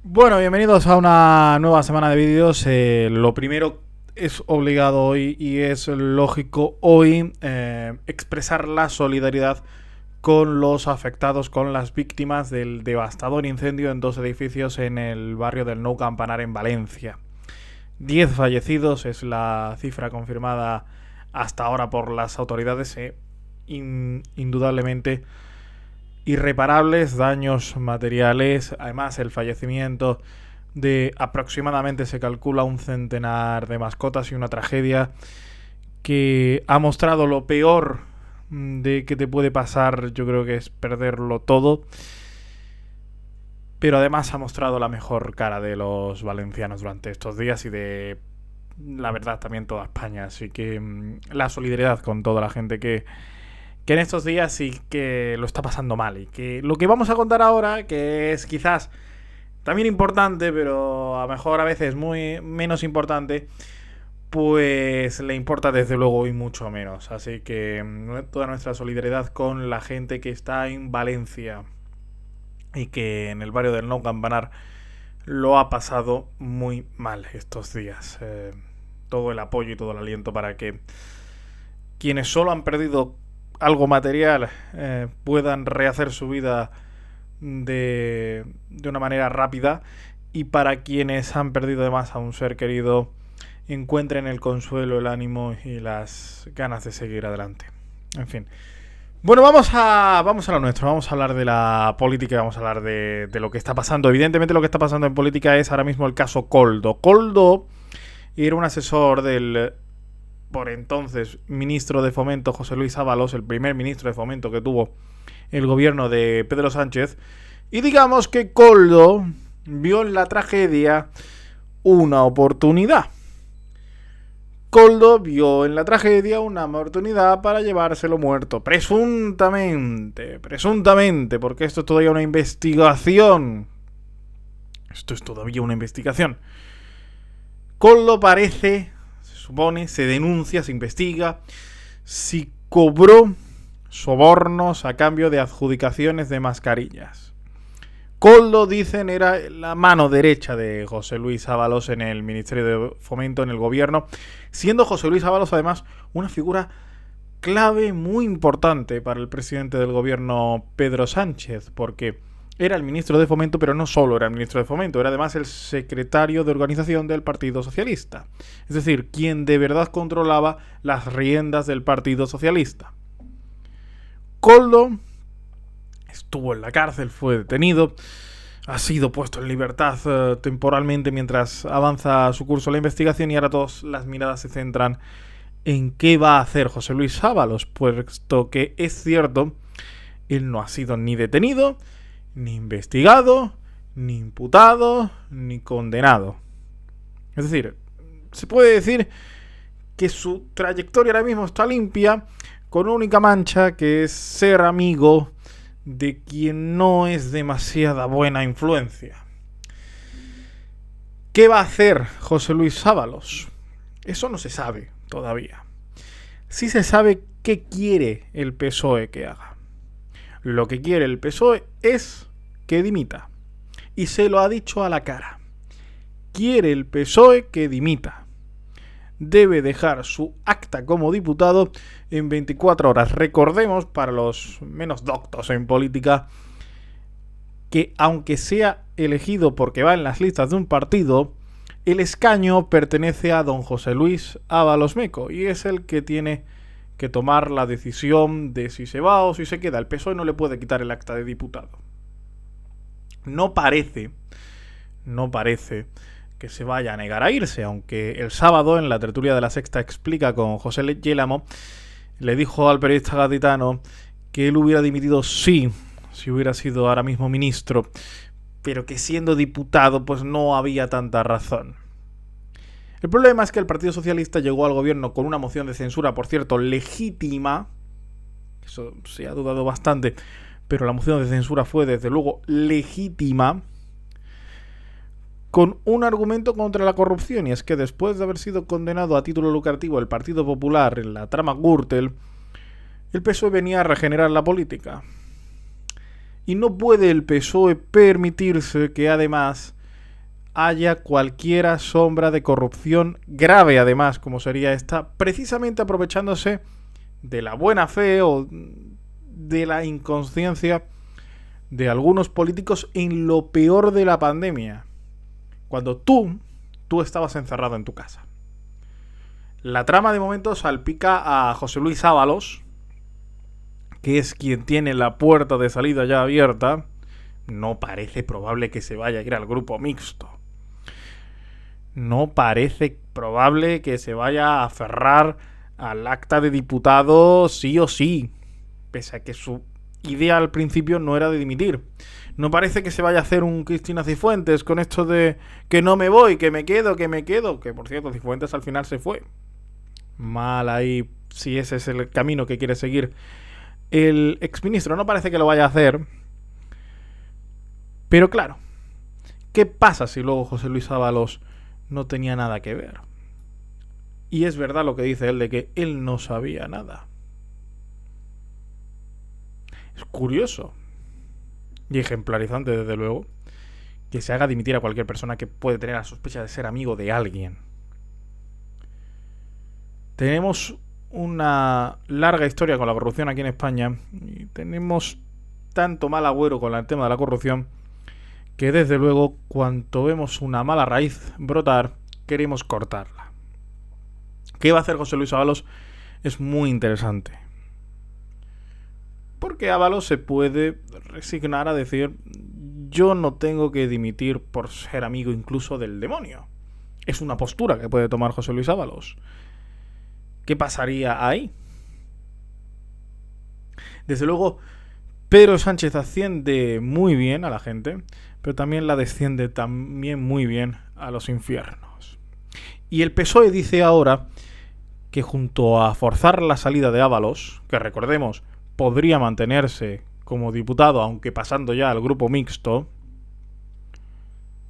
Bueno, bienvenidos a una nueva semana de vídeos. Lo primero es obligado hoy y es lógico hoy expresar la solidaridad con los afectados, con las víctimas del devastador incendio en dos edificios en el barrio del Nou Campanar en Valencia. 10 fallecidos es la cifra confirmada hasta ahora por las autoridades. Indudablemente irreparables daños materiales. Además, el fallecimiento de aproximadamente, se calcula, un centenar de mascotas y una tragedia que ha mostrado lo peor de que te puede pasar. Yo creo que es perderlo todo, pero además ha mostrado la mejor cara de los valencianos durante estos días y de, la verdad, también toda España. Así que la solidaridad con toda la gente que en estos días sí que lo está pasando mal, y que lo que vamos a contar ahora, que es quizás también importante, pero a lo mejor a veces muy menos importante, pues le importa desde luego y mucho menos. Así que toda nuestra solidaridad con la gente que está en Valencia y que en el barrio del Nou Campanar lo ha pasado muy mal estos días. Todo el apoyo y todo el aliento para que quienes solo han perdido algo material puedan rehacer su vida de una manera rápida, y para quienes han perdido además a un ser querido encuentren el consuelo, el ánimo y las ganas de seguir adelante. En fin. Bueno, vamos a lo nuestro. Vamos a hablar de la política, vamos a hablar de lo que está pasando. Evidentemente lo que está pasando en política es ahora mismo el caso Koldo. Koldo era un asesor del por entonces ministro de Fomento José Luis Ábalos, el primer ministro de Fomento que tuvo el gobierno de Pedro Sánchez. Y digamos que Koldo vio en la tragedia una oportunidad. Koldo vio en la tragedia una oportunidad para llevárselo muerto. Presuntamente, porque esto es todavía una investigación. Koldo parece, se supone, se denuncia, se investiga si cobró sobornos a cambio de adjudicaciones de mascarillas. Koldo, dicen, era la mano derecha de José Luis Ábalos en el Ministerio de Fomento, en el gobierno, siendo José Luis Ábalos además una figura clave muy importante para el presidente del gobierno Pedro Sánchez, porque era el ministro de Fomento, pero no solo era el ministro de Fomento, era además el secretario de organización del Partido Socialista. Es decir, quien de verdad controlaba las riendas del Partido Socialista. Koldo estuvo en la cárcel, fue detenido, ha sido puesto en libertad temporalmente mientras avanza su curso la investigación, y ahora todas las miradas se centran en qué va a hacer José Luis Ábalos, puesto que es cierto, él no ha sido ni detenido, ni investigado, ni imputado, ni condenado. Es decir, se puede decir que su trayectoria ahora mismo está limpia, con una única mancha, que es ser amigo de quien no es demasiada buena influencia. ¿Qué va a hacer José Luis Ábalos? Eso no se sabe todavía. Sí se sabe qué quiere el PSOE que haga. Lo que quiere el PSOE es que dimita. Y se lo ha dicho a la cara. Quiere el PSOE que dimita. Debe dejar su acta como diputado en 24 horas. Recordemos, para los menos doctos en política, que aunque sea elegido porque va en las listas de un partido, el escaño pertenece a don José Luis Ábalos Meco, y es el que tiene que tomar la decisión de si se va o si se queda. El PSOE no le puede quitar el acta de diputado. No parece que se vaya a negar a irse, aunque el sábado en la tertulia de La Sexta Explica con José Yélamo le dijo al periodista gaditano que él hubiera dimitido si hubiera sido ahora mismo ministro, pero que siendo diputado pues no había tanta razón. El problema es que el Partido Socialista llegó al gobierno con una moción de censura, por cierto, legítima. Eso se ha dudado bastante, pero la moción de censura fue desde luego legítima, con un argumento contra la corrupción, y es que después de haber sido condenado a título lucrativo el Partido Popular en la trama Gürtel, el PSOE venía a regenerar la política. Y no puede el PSOE permitirse que además haya cualquiera sombra de corrupción grave, además, como sería esta, precisamente aprovechándose de la buena fe o de la inconsciencia de algunos políticos en lo peor de la pandemia, cuando tú estabas encerrado en tu casa. La trama de momento salpica a José Luis Ábalos, que es quien tiene la puerta de salida ya abierta. No parece probable que se vaya a ir al grupo mixto. No parece probable que se vaya a aferrar al acta de diputado sí o sí, pese a que su idea al principio no era de dimitir. No parece que se vaya a hacer un Cristina Cifuentes con esto de que no me voy, que me quedo, que por cierto Cifuentes al final se fue. Mal ahí, si ese es el camino que quiere seguir el exministro. No parece que lo vaya a hacer. Pero claro, ¿qué pasa si luego José Luis Ábalos no tenía nada que ver? Y es verdad lo que dice él de que él no sabía nada. Es curioso y ejemplarizante, desde luego, que se haga dimitir a cualquier persona que puede tener la sospecha de ser amigo de alguien. Tenemos una larga historia con la corrupción aquí en España y tenemos tanto mal agüero con el tema de la corrupción que desde luego cuanto vemos una mala raíz brotar, queremos cortarla. ¿Qué va a hacer José Luis Ábalos? Es muy interesante. Porque Ábalos se puede resignar a decir: yo no tengo que dimitir por ser amigo incluso del demonio. Es una postura que puede tomar José Luis Ábalos. ¿Qué pasaría ahí? Desde luego, Pedro Sánchez asciende muy bien a la gente, pero también la desciende también muy bien a los infiernos. Y el PSOE dice ahora que junto a forzar la salida de Ábalos, que recordemos podría mantenerse como diputado aunque pasando ya al grupo mixto,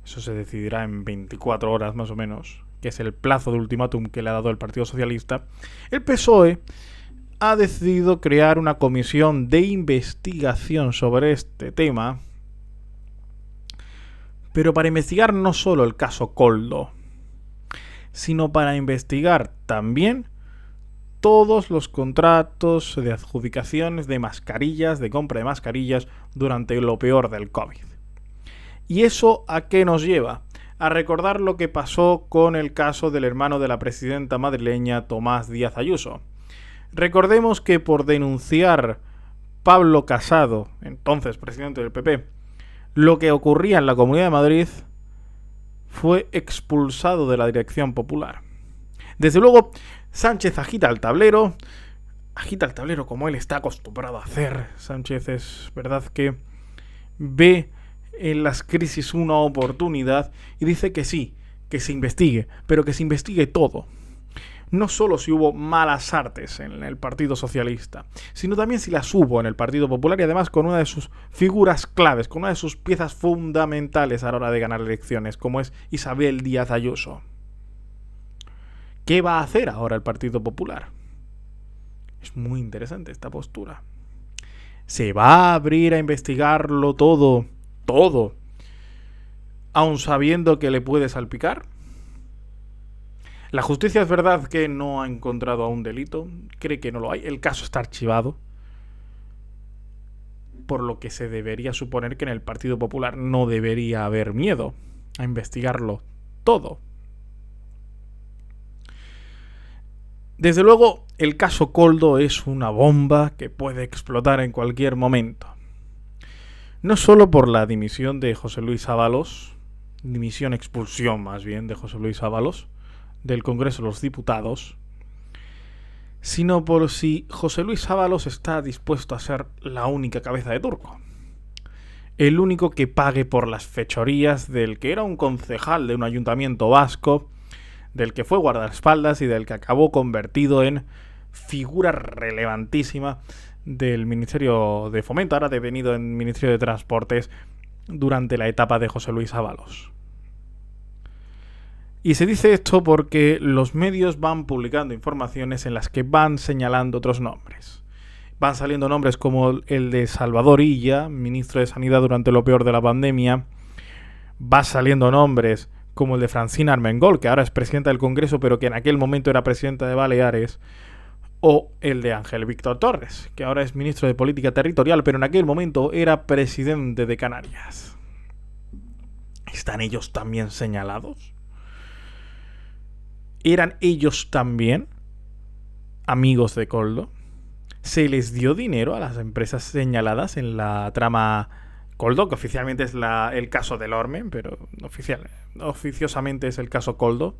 eso se decidirá en 24 horas más o menos, que es el plazo de ultimátum que le ha dado el Partido Socialista, el PSOE ha decidido crear una comisión de investigación sobre este tema, pero para investigar no solo el caso Koldo, sino para investigar también todos los contratos de adjudicaciones de mascarillas, de compra de mascarillas durante lo peor del COVID. ¿Y eso a qué nos lleva? A recordar lo que pasó con el caso del hermano de la presidenta madrileña, Tomás Díaz Ayuso. Recordemos que por denunciar Pablo Casado, entonces presidente del PP, lo que ocurría en la Comunidad de Madrid, fue expulsado de la Dirección Popular. Desde luego, Sánchez agita el tablero como él está acostumbrado a hacer. Sánchez es verdad que ve en las crisis una oportunidad y dice que sí, que se investigue, pero que se investigue todo. No solo si hubo malas artes en el Partido Socialista, sino también si las hubo en el Partido Popular y además con una de sus figuras claves, con una de sus piezas fundamentales a la hora de ganar elecciones, como es Isabel Díaz Ayuso. ¿Qué va a hacer ahora el Partido Popular? Es muy interesante esta postura. ¿Se va a abrir a investigarlo todo, aun sabiendo que le puede salpicar? La justicia es verdad que no ha encontrado aún delito, cree que no lo hay, el caso está archivado, por lo que se debería suponer que en el Partido Popular no debería haber miedo a investigarlo todo. Desde luego, el caso Koldo es una bomba que puede explotar en cualquier momento. No solo por la dimisión de José Luis Ábalos, expulsión más bien de José Luis Ábalos, del Congreso de los Diputados, sino por si José Luis Ábalos está dispuesto a ser la única cabeza de turco. El único que pague por las fechorías del que era un concejal de un ayuntamiento vasco, del que fue guardaespaldas y del que acabó convertido en figura relevantísima del Ministerio de Fomento, ahora devenido en Ministerio de Transportes, durante la etapa de José Luis Ábalos. Y se dice esto porque los medios van publicando informaciones en las que van señalando otros nombres. Van saliendo nombres como el de Salvador Illa, ministro de Sanidad durante lo peor de la pandemia. va saliendo nombres como el de Francina Armengol, que ahora es presidenta del Congreso, pero que en aquel momento era presidenta de Baleares, o el de Ángel Víctor Torres, que ahora es ministro de Política Territorial, pero en aquel momento era presidente de Canarias. ¿Están ellos también señalados? ¿Eran ellos también amigos de Koldo? ¿Se les dio dinero a las empresas señaladas en la trama Koldo, que oficialmente es el caso del Ormen, pero oficiosamente es el caso Koldo?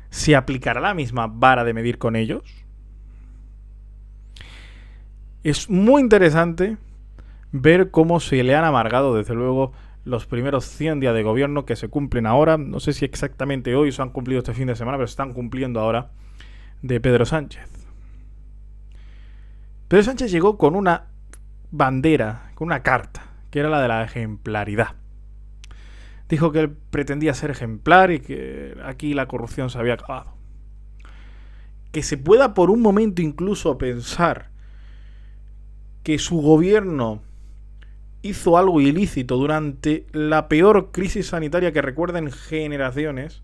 ¿Se aplicará la misma vara de medir con ellos? Es muy interesante ver cómo se le han amargado, desde luego, los primeros 100 días de gobierno que se cumplen ahora. No sé si exactamente hoy se han cumplido este fin de semana, pero se están cumpliendo ahora, de Pedro Sánchez. Pedro Sánchez llegó con una bandera, con una carta, que era la de la ejemplaridad. Dijo que él pretendía ser ejemplar y que aquí la corrupción se había acabado. Que se pueda por un momento incluso pensar que su gobierno hizo algo ilícito durante la peor crisis sanitaria que recuerden generaciones,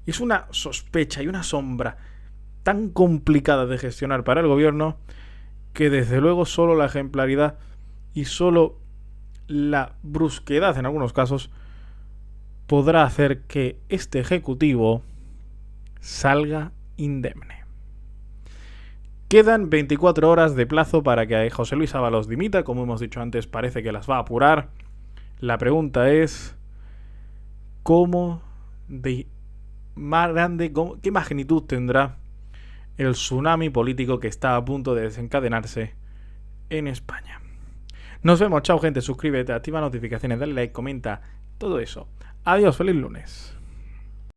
es una sospecha y una sombra tan complicada de gestionar para el gobierno que desde luego solo la ejemplaridad y solo la brusquedad en algunos casos podrá hacer que este ejecutivo salga indemne. Quedan 24 horas de plazo para que José Luis Ábalos dimita. Como hemos dicho antes, parece que las va a apurar. La pregunta es: ¿cómo de más grande, qué magnitud tendrá el tsunami político que está a punto de desencadenarse en España? Nos vemos, chao gente, suscríbete, activa notificaciones, dale like, comenta, todo eso. Adiós, feliz lunes.